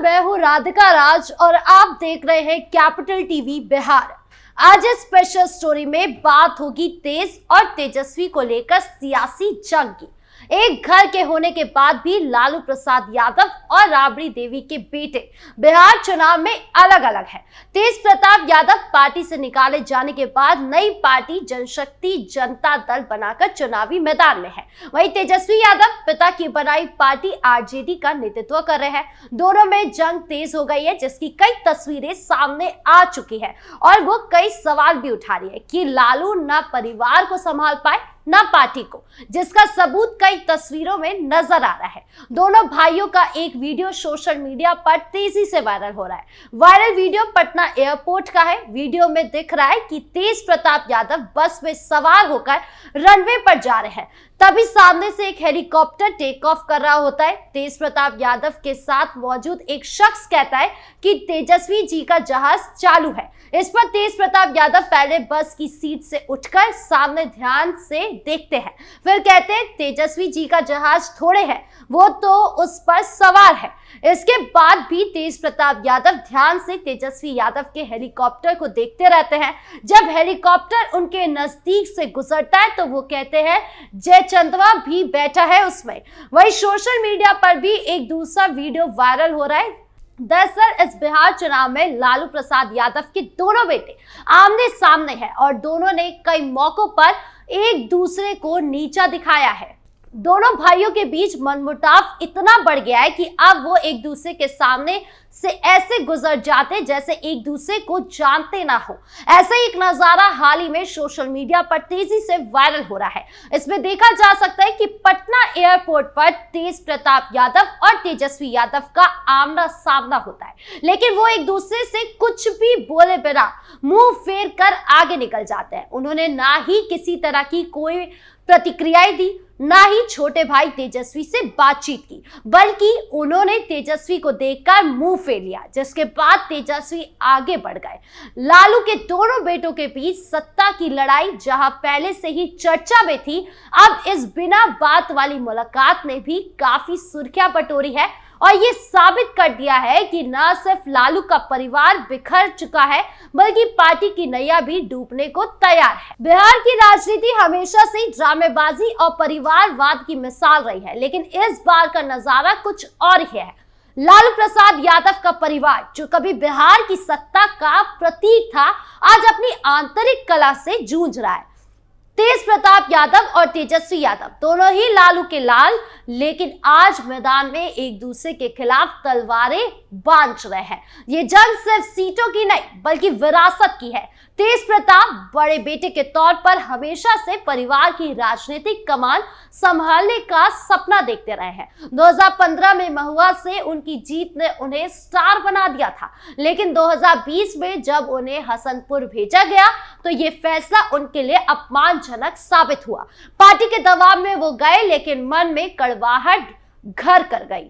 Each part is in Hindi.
मैं हूँ राधिका राज और आप देख रहे हैं कैपिटल टीवी बिहार। आज इस स्पेशल स्टोरी में बात होगी तेज और तेजस्वी को लेकर सियासी जंग की। एक घर के होने के बाद भी लालू प्रसाद यादव और राबड़ी देवी के बेटे बिहार चुनाव में अलग अलग हैं। तेज प्रताप यादव पार्टी से निकाले जाने के बाद नई पार्टी जनशक्ति जनता दल बनाकर चुनावी मैदान में है। वहीं तेजस्वी यादव पिता की बनाई पार्टी आरजेडी का नेतृत्व कर रहे हैं। दोनों में जंग तेज हो गई है, जिसकी कई तस्वीरें सामने आ चुकी है और वो कई सवाल भी उठा रही है कि लालू न परिवार को संभाल पाए न पार्टी को, जिसका सबूत कई तस्वीरों में नजर आ रहा है। दोनों भाइयों का एक वीडियो सोशल मीडिया पर तेजी से वायरल हो रहा है। वायरल वीडियो पटना एयरपोर्ट का है। वीडियो में दिख रहा है कि तेज प्रताप यादव बस में सवार होकर रनवे पर जा रहे हैं, तभी सामने से एक हेलीकॉप्टर टेक ऑफ कर रहा होता है। तेज प्रताप यादव के साथ मौजूद एक शख्स कहता है कि तेजस्वी जी का जहाज चालू है। इस पर तेज प्रताप यादव पहले बस की सीट से उठकर सामने ध्यान से देखते हैं, फिर कहते हैं तेजस्वी जी का जहाज थोड़े है, वो तो उस पर सवार है। इसके बाद भी तेज प्रताप यादव ध्यान से तेजस्वी यादव के हेलीकॉप्टर को देखते रहते हैं। जब हेलीकॉप्टर उनके नजदीक से गुजरता है तो वो कहते हैं जय चंदवा भी बैठा है उसमें। वहीं सोशल मीडिया पर भी एक दूसरा वीडियो वायरल हो रहा है। दरअसल इस बिहार चुनाव में लालू प्रसाद यादव के दोनों बेटे आमने सामने हैं और दोनों ने कई मौकों पर एक दूसरे को नीचा दिखाया है। दोनों भाइयों के बीच मनमुटाव इतना बढ़ गया है कि अब वो एक दूसरे के सामने से ऐसे गुजर जाते जैसे एक दूसरे को जानते ना हो। ऐसा ही एक नजारा हाल ही में सोशल मीडिया पर तेजी से वायरल हो रहा है। इसमें देखा जा सकता है कि पटना एयरपोर्ट पर तेज प्रताप यादव और तेजस्वी यादव का आमना सामना होता है, लेकिन वो एक दूसरे से कुछ भी बोले बिना मुंह फेर कर आगे निकल जाते हैं। उन्होंने ना ही किसी तरह की कोई प्रतिक्रियाएं दी, ना ही छोटे भाई तेजस्वी से बातचीत की, बल्कि उन्होंने तेजस्वी को देखकर मुंह फेर लिया, जिसके बाद तेजस्वी आगे बढ़ गए। लालू के दोनों बेटों के बीच सत्ता की लड़ाई जहां पहले से ही चर्चा में थी, अब इस बिना बात वाली मुलाकात ने भी काफी सुर्खियां बटोरी है और ये साबित कर दिया है कि न सिर्फ लालू का परिवार बिखर चुका है, बल्कि पार्टी की नैया भी डूबने को तैयार है। बिहार की राजनीति हमेशा से ड्रामेबाजी और परिवारवाद की मिसाल रही है, लेकिन इस बार का नजारा कुछ और ही है। लालू प्रसाद यादव का परिवार, जो कभी बिहार की सत्ता का प्रतीक था, आज अपनी आंतरिक कला से जूझ रहा है। तेज प्रताप यादव और तेजस्वी यादव दोनों ही लालू के लाल, लेकिन आज मैदान में एक दूसरे के खिलाफ तलवारें बांध रहे हैं। ये जंग सिर्फ सीटों की नहीं बल्कि विरासत की है। तेज प्रताप बड़े बेटे के तौर पर हमेशा से परिवार की राजनीतिक कमान संभालने का सपना देखते रहे हैं। 2015 में महुआ से उनकी जीत ने उन्हें स्टार बना दिया था, लेकिन 2020 में जब उन्हें हसनपुर भेजा गया तो ये फैसला उनके लिए अपमानजनक साबित हुआ। पार्टी के दबाव में वो गए, लेकिन मन में कड़वाहट घर कर गई।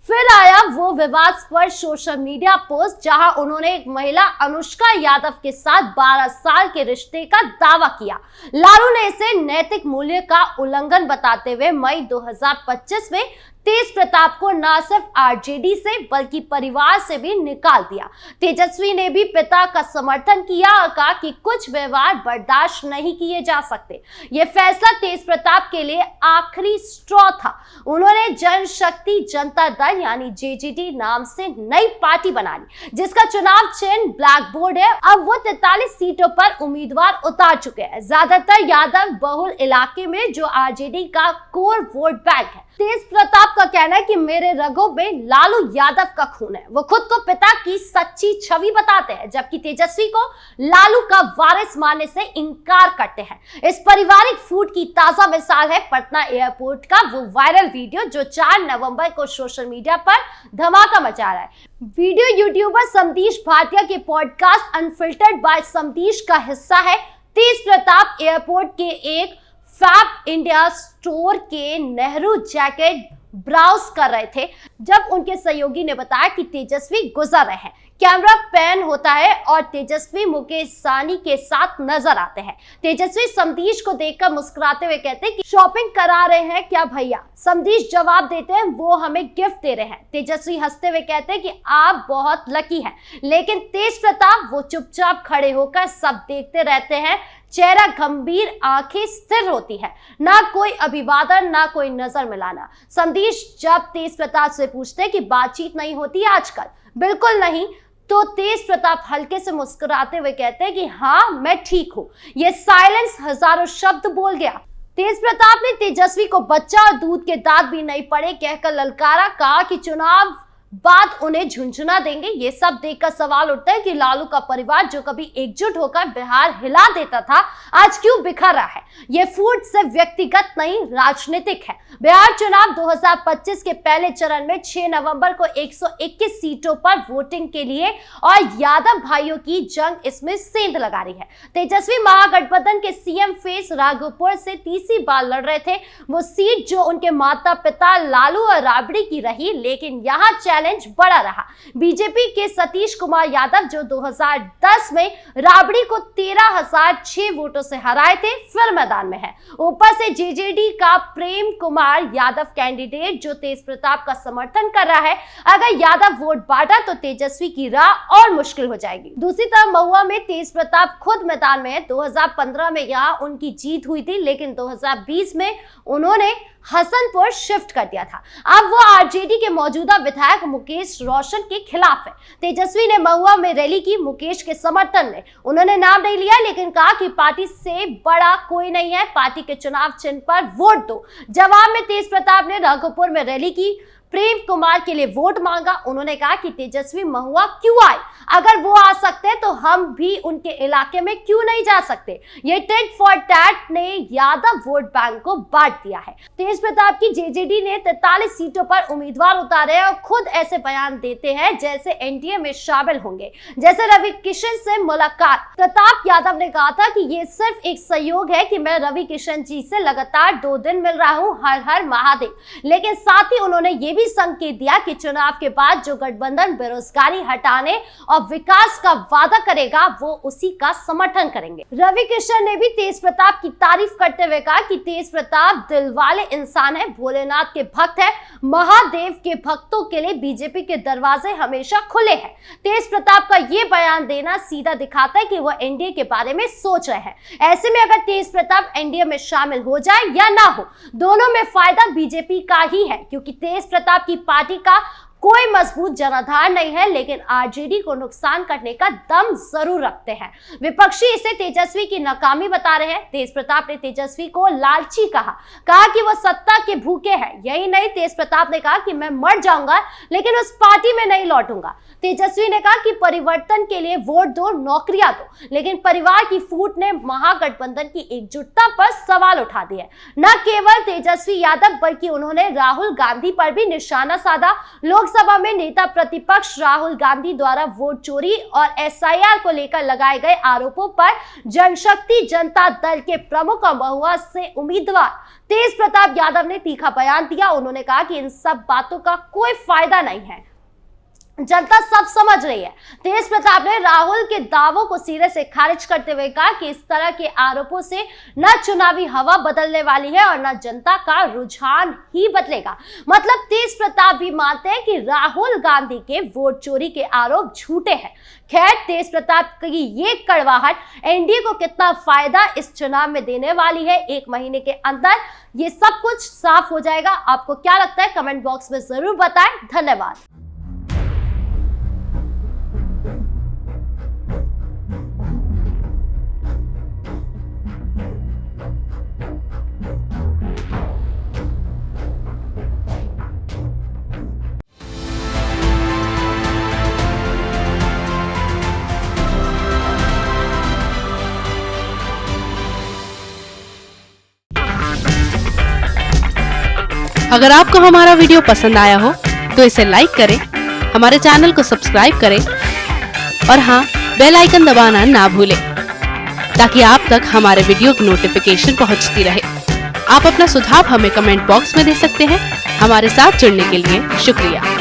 फिर आया वो विवादास्पद सोशल मीडिया पोस्ट जहां उन्होंने एक महिला अनुष्का यादव के साथ 12 साल के रिश्ते का दावा किया। लालू ने इसे नैतिक मूल्य का उल्लंघन बताते हुए मई 2025 में तेज प्रताप को न सिर्फ आरजेडी से बल्कि परिवार से भी निकाल दिया। तेजस्वी ने भी पिता का समर्थन किया और कहा कि कुछ व्यवहार बर्दाश्त नहीं किए जा सकते। यह फैसला तेज प्रताप के लिए आखिरी स्ट्रॉ था। उन्होंने जनशक्ति जनता दल यानी जेजेडी नाम से नई पार्टी बना ली, जिसका चुनाव चिन्ह ब्लैक बोर्ड है। अब वो 43 सीटों पर उम्मीदवार उतार चुके हैं, ज्यादातर यादव बहुल इलाके में, जो आरजेडी का कोर वोट बैंक है। तेज प्रताप का कहना है कि मेरे रगों में लालू यादव का खून है। वो खुद को पिता की सच्ची छवि बताते हैं, जबकि तेजस्वी को लालू का वारिस मानने से इनकार करते हैं। इस पारिवारिक फूट की ताजा मिसाल है पटना एयरपोर्ट का वो वायरल वीडियो, जो 4 नवंबर को सोशल मीडिया पर धमाका मचा रहा है। वीडियो यूट्यूबर समदीश भाटिया के पॉडकास्ट अनफिल्टर्ड बाय समदीश का हिस्सा है। तेज प्रताप एयरपोर्ट के एक फैब इंडिया स्टोर के नेहरू जैकेट ब्राउज कर रहे थे जब उनके सहयोगी ने बताया कि तेजस्वी गुजर रहे हैं। कैमरा पैन होता है और तेजस्वी मुकेश सहनी के साथ नजर आते हैं। तेजस्वी समधीश को देखकर मुस्कुराते हुए कहते हैं कि शॉपिंग करा रहे हैं क्या भैया। समधीश जवाब देते हैं वो हमें गिफ्ट दे रहे हैं। तेजस्वी हंसते हुए कहते हैं कि आप बहुत लकी हैं। लेकिन तेज प्रताप वो चुपचाप खड़े होकर सब देखते रहते हैं। चेहरा गंभीर, आंखें स्थिर होती है, ना कोई अभिवादन ना कोई नजर मिलाना। समधीश जब तेज प्रताप से पूछते हैं कि बातचीत नहीं होती आजकल, बिल्कुल नहीं, तो तेज प्रताप हल्के से मुस्कुराते हुए कहते हैं कि हाँ मैं ठीक हूँ। ये साइलेंस हजारों शब्द बोल गया। तेज प्रताप ने तेजस्वी को बच्चा और दूध के दांत भी नहीं पड़े कहकर ललकारा। कहा कि चुनाव बाद उन्हें झुंझुना देंगे। ये सब देखकर सवाल उठता है कि लालू का परिवार जो कभी एकजुट होकर बिहार हिला देता था, आज क्यों बिखर रहा है। ये फूट सिर्फ व्यक्तिगत नहीं, राजनीतिक है। बिहार चुनाव 2025 के पहले चरण में 6 नवंबर को 121 सीटों पर वोटिंग के लिए और यादव भाइयों की जंग इसमें सेंध लगा रही है। तेजस्वी महागठबंधन के सीएम फेस राघोपुर से तीसरी बार लड़ रहे थे। वो सीट जो उनके माता पिता लालू और राबड़ी की रही, लेकिन यहाँ चैलेंज बड़ा रहा। बीजेपी के सतीश कुमार यादव जो 2010 में राबड़ी को 13,006 वोटों से हराए थे, फिर मैदान में है। ऊपर से जेजेडी का प्रेम कुमार यादव कैंडिडेट जो तेज प्रताप का समर्थन कर रहा है। अगर यादव वोट बांटा तो तेजस्वी की राह और मुश्किल हो जाएगी। दूसरी तरफ महुआ में तेज प्रताप खुद मैदान में है। 2015 में यहाँ उनकी जीत हुई थी, लेकिन 2020 में उन्होंने हसनपुर शिफ्ट कर दिया था। अब वो आरजेडी के मौजूदा विधायक मुकेश रोशन के खिलाफ है। तेजस्वी ने महुआ में रैली की मुकेश के समर्थन में। उन्होंने नाम नहीं लिया, लेकिन कहा कि पार्टी से बड़ा कोई नहीं है, पार्टी के चुनाव चिन्ह पर वोट दो। जवाब में तेज प्रताप ने राघोपुर में रैली की, प्रेम कुमार के लिए वोट मांगा। उन्होंने कहा कि तेजस्वी महुआ क्यों आए, अगर वो आ सकते हैं तो हम भी उनके इलाके में क्यों नहीं जा सकते। ये टेट फॉर टैट ने यादव वोट बैंक को बांट दिया है। तेज प्रताप की जेजेडी ने 43 सीटों पर उम्मीदवार उतारे और खुद ऐसे बयान देते हैं जैसे एनडीए में शामिल होंगे, जैसे रवि किशन से मुलाकात। प्रताप यादव ने कहा था कि ये सिर्फ एक सहयोग है कि मैं रवि किशन जी से लगातार 2 दिन मिल रहा हूँ, हर हर महादेव। लेकिन साथ ही उन्होंने ये भी संकेत दिया कि चुनाव के बाद जो गठबंधन बेरोजगारी हटाने और विकास का वादा करेगा, वो उसी का समर्थन करेंगे। रवि किशन ने भी तेज प्रताप की तारीफ करते हुए कहा कि तेज प्रताप दिल वाले इंसान है, भोलेनाथ के भक्त है, महादेव के भक्तों के लिए बीजेपी के दरवाजे हमेशा खुले हैं। तेज प्रताप का ये बयान देना सीधा दिखाता है कि वो एनडीए के बारे में सोच रहे हैं। ऐसे में अगर तेज प्रताप एनडीए में शामिल हो जाए या ना हो, दोनों में फायदा बीजेपी का ही है, क्योंकि तेज प्रताप की पार्टी का कोई मजबूत जनाधार नहीं है, लेकिन आरजेडी को नुकसान करने का दम जरूर रखते हैं। विपक्षी इसे तेजस्वी की नाकामी बता रहे हैं। तेज प्रताप ने तेजस्वी को लालची कहा कि वो सत्ता के भूखे हैं। यही नहीं, तेज प्रताप ने कहा कि मैं मर जाऊंगा लेकिन उस पार्टी में नहीं लौटूंगा। तेजस्वी ने कहा कि परिवर्तन के लिए वोट दो, नौकरियां दो, लेकिन परिवार की फूट ने महागठबंधन की एकजुटता पर सवाल उठा दिए। न केवल तेजस्वी यादव बल्कि उन्होंने राहुल गांधी पर भी निशाना साधा। लोकसभा में नेता प्रतिपक्ष राहुल गांधी द्वारा वोट चोरी और एसआईआर को लेकर लगाए गए आरोपों पर जनशक्ति जनता दल के प्रमुख और महुआ से उम्मीदवार तेज प्रताप यादव ने तीखा बयान दिया। उन्होंने कहा कि इन सब बातों का कोई फायदा नहीं है, जनता सब समझ रही है। तेज प्रताप ने राहुल के दावों को सिरे से खारिज करते हुए कहा कि इस तरह के आरोपों से न चुनावी हवा बदलने वाली है और न जनता का रुझान ही बदलेगा। मतलब तेज प्रताप भी मानते हैं कि राहुल गांधी के वोट चोरी के आरोप झूठे हैं। खैर, तेज प्रताप की ये कड़वाहट एनडीए को कितना फायदा इस चुनाव में देने वाली है, 1 महीने के अंदर ये सब कुछ साफ हो जाएगा। आपको क्या लगता है, कमेंट बॉक्स में जरूर बताएं। धन्यवाद। अगर आपको हमारा वीडियो पसंद आया हो तो इसे लाइक करें, हमारे चैनल को सब्सक्राइब करें और हाँ, बेल आइकन दबाना ना भूलें ताकि आप तक हमारे वीडियो की नोटिफिकेशन पहुंचती रहे। आप अपना सुझाव हमें कमेंट बॉक्स में दे सकते हैं। हमारे साथ जुड़ने के लिए शुक्रिया।